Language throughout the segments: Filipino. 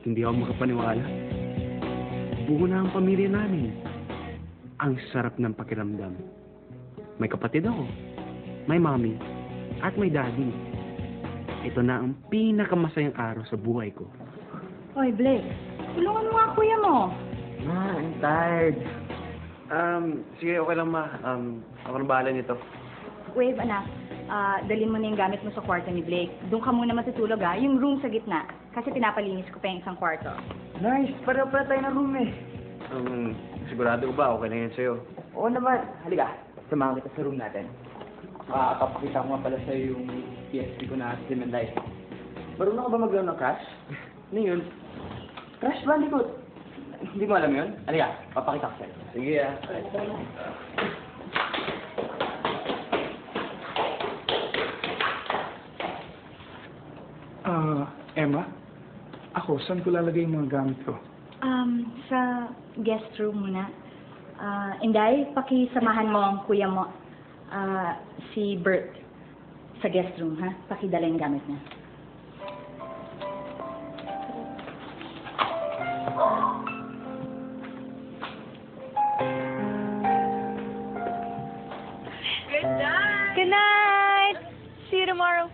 Hindi ako makapaniwala. Buo na ang pamilya namin. Ang sarap ng pakiramdam. May kapatid ako. May mommy. At may daddy. Ito na ang pinakamasayang araw sa buhay ko. Hoy, Blake. Tulungan mo nga kuya mo. Ma, I'm tired. Sige, okay lang, ma. Ako na bahala nito. Wave, anak. Dalhin mo na yung gamit mo sa kwarto ni Blake. Doon ka muna matutulog, ha? Yung room sa gitna. Kasi pinapalinis ko pa yung isang kwarto. Nice, pareho pala tayo ng room eh. Sigurado ko ba? Okay na yan sa'yo. Oo naman. Halika, samahan kita sa room natin. Papakita ko nga pala sa'yo yung PSP ko na si Menday. Marunong ka ba maglaro ng Crash? Ano yun? Crash Bandicoot. Hindi mo alam yun? Halika, papakita ko sa'yo. Sige, ah. Emma? Ako, saan ko lalagay yung mga gamit ko? Sa guest room muna. Inday, pakisamahan mo ang kuya mo, si Bert, sa guest room, ha? Pakidala yung gamit niya. Good night. See you tomorrow.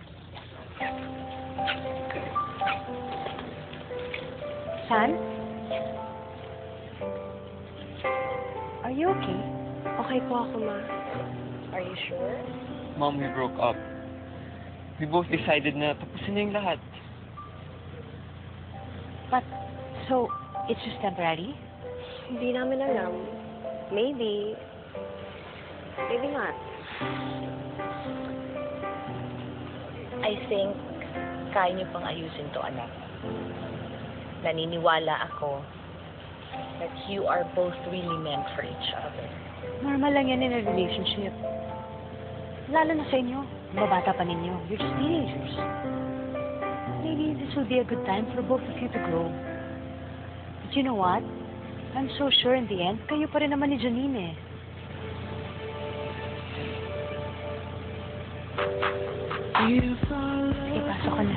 Son? Are you okay? Okay po ako, Ma. Are you sure? Mom, we broke up. We both decided na tapusin na yung lahat. But, so, it's just temporary? Hindi namin alam. Maybe. Maybe not. I think kaya niyo pang ayusin to, anak. Naniniwala ako that you are both really meant for each other. Normal lang yan in a relationship. Lalo na sa inyo. Mabata pa ninyo. You're just teenagers. Maybe this will be a good time for both of you to grow. But you know what? I'm so sure in the end, kayo pa rin naman ni Janine eh. Sige, pasok ka na.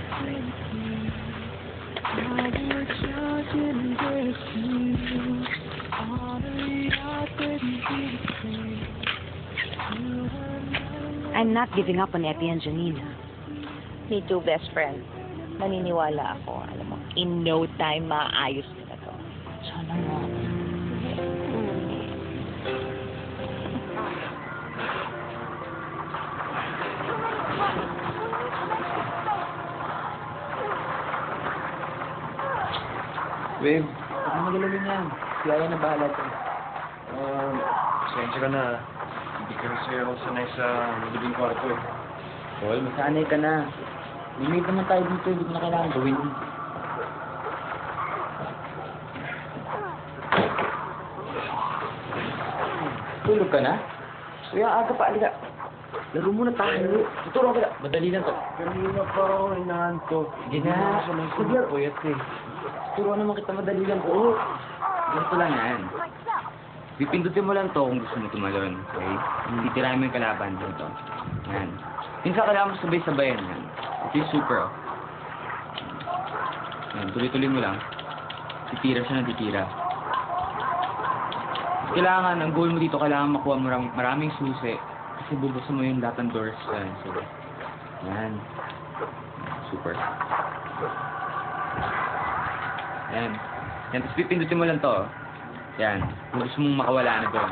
I'm not giving up on Epi and Janine. Me too, best friend. Naniniwala ako. Alam mo, in no time, maayos nila to. Sana nga. Babe, huwag mo magalawin yan. Si Aya na bahala ito. Pasensya ka na. Hindi kasi ako sanay sa magiging kwarto eh. Paul, masanay ka na. Limit naman tayo dito, hindi ko na kailangan gawin. Tulog ka na? Kuya, aga pa, alika. Laro muna tayo. Tuturo ka na. Madali lang to. Kanina pa ako inaantok. Hindi na. Sige, Puyat eh. turuan naman kita, madali lang to. Ganito lang yan. Pipindutin mo lang to kung gusto mo tumalon, okay? Titirahin mo yung kalaban dito. Yan. Minsan kailangan mo sabay-sabayan yan. Ito yung super, oh. Yan, tuloy-tuloy mo lang. Titira siya na titira. Kailangan, ang goal mo dito, kailangan makuha mo maraming susi. Kasi bubuksan mo yung lahat ng doors. Yan, so, yan. Super. Yan. Yan, tapos pipindutin mo lang to, oh. Yan. Kung gusto mong makawala na doon.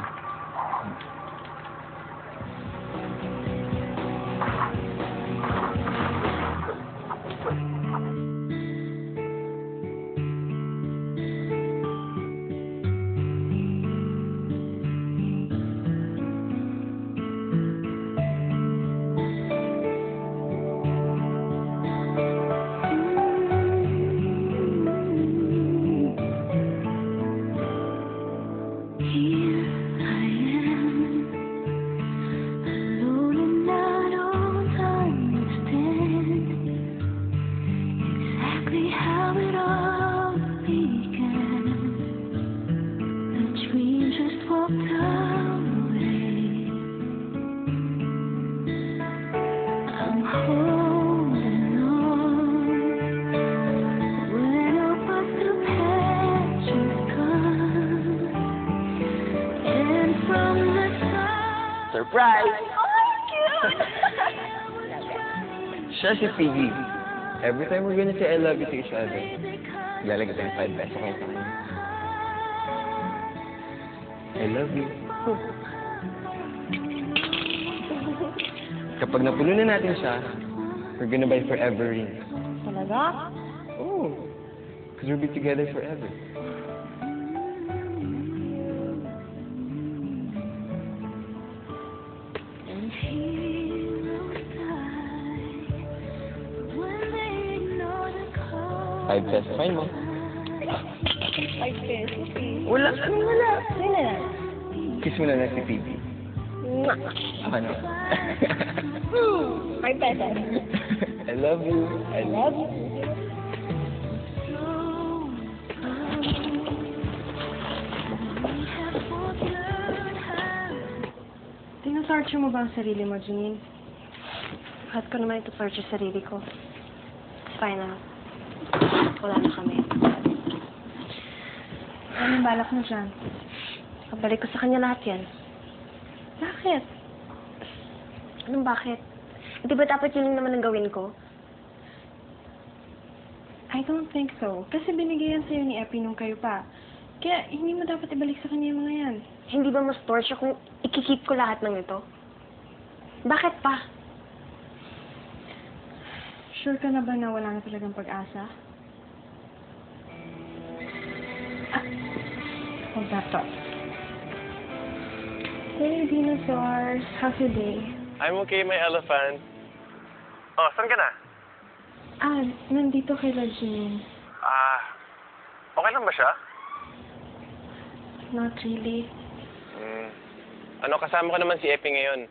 Here Surprise! Siya si Piggy. Every time we're gonna say I love you to each other, lalagay tayong 5 peso kayo sa kanya. I love you. Kapag napuno na natin siya, we're gonna buy forever rings. Talaga? Oh, because we'll be together forever. Five peso, fine mo. 5 pesos eh. Wala, anong wala? Sige na lang. Kiss mo na lang si Piggy. Ano? 5 pesos. I love you. I love you. Tinasearch mo ba ang sarili mo, Janine? Lahat ko naman ito search sa sarili ko. Fine na. Wala na kami. Anong balak mo dyan? Pabalik ko sa kanya lahat yan. Bakit? Anong bakit? Di ba dapat yun lang naman ang gawin ko? I don't think so. Kasi binigay yan sa'yo ni Epi nung kayo pa. Kaya hindi mo dapat ibalik sa kanya yung mga yan. Hindi ba mas torture kung ikikip ko lahat ng ito? Bakit pa? Sure ka na ba na wala na talagang pag-asa? Hold that thought. Hey, dinosaurs. How's your day? I'm okay, my elephant. Oh, saan ka na? Nandito kay Janine. Okay lang ba siya? Not really. Kasama ko naman si Epi ngayon.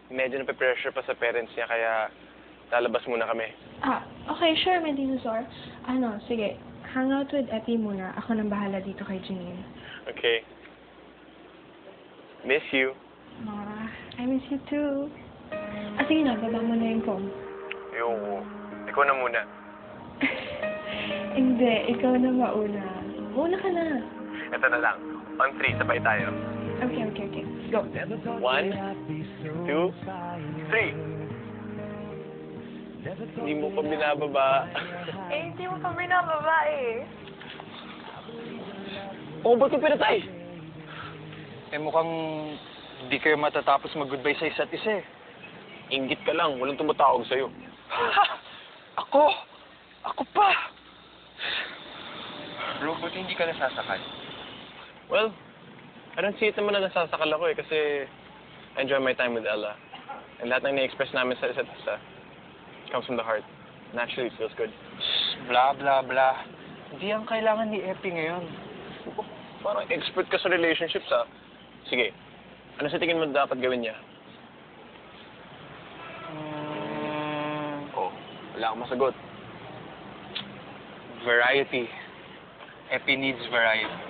Medyo nape-pressure pa sa parents niya, kaya lalabas muna kami. Okay, sure, my dinosaur. Sige. Hang out with Epi muna. Ako nang bahala dito kay Janine. Okay. Miss you. I miss you too. Sige na, baba mo na yung phone. Ayoko. Ikaw na muna. Hindi, ikaw na mauna. Mauna ka na. Ito na lang. On 3, sabay tayo. Okay. Go. 1, 2, 3. Hindi mo pa binababa. Hindi mo pa binababa eh. Ba't ko pinatay? Mukhang hindi kayo matatapos mag-goodbye sa isa't isa eh. Inggit ka lang. Walang tumatawag sa'yo. Ako? Ako pa? Bro, ba't hindi ka nasasakal? Well, I don't see it naman na nasasakal ako eh, kasi I enjoy my time with Ella. And lahat ng ni-express namin sa isa't isa comes from the heart. Naturally, it feels good. Blah, blah, blah. Hindi ang kailangan ni Epi ngayon. Parang expert ka sa relationships, ha? Sige, ano sa tingin mo dapat gawin niya? Wala akong masagot. Variety. Epi needs variety.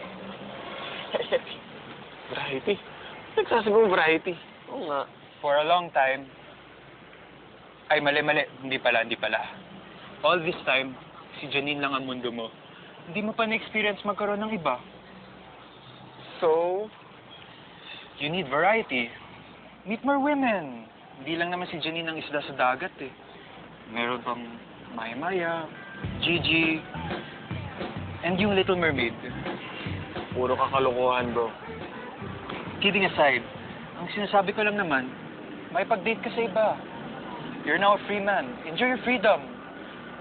Variety? Nagsasabi mo variety? Oo nga. For a long time, ay mali. Hindi pala. All this time, si Janine lang ang mundo mo. Hindi mo pa na-experience magkaroon ng iba. So, you need variety. Meet more women. Hindi lang naman si Janine ang isda sa dagat eh. Meron pang Maya, Gigi, and yung Little Mermaid. Puro kakalokohan, bro. Kidding aside, ang sinasabi ko lang naman, may pag-date ka sa iba. You're now a free man. Enjoy your freedom.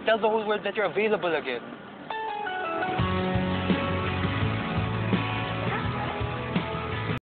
Tell the whole world that you're available again.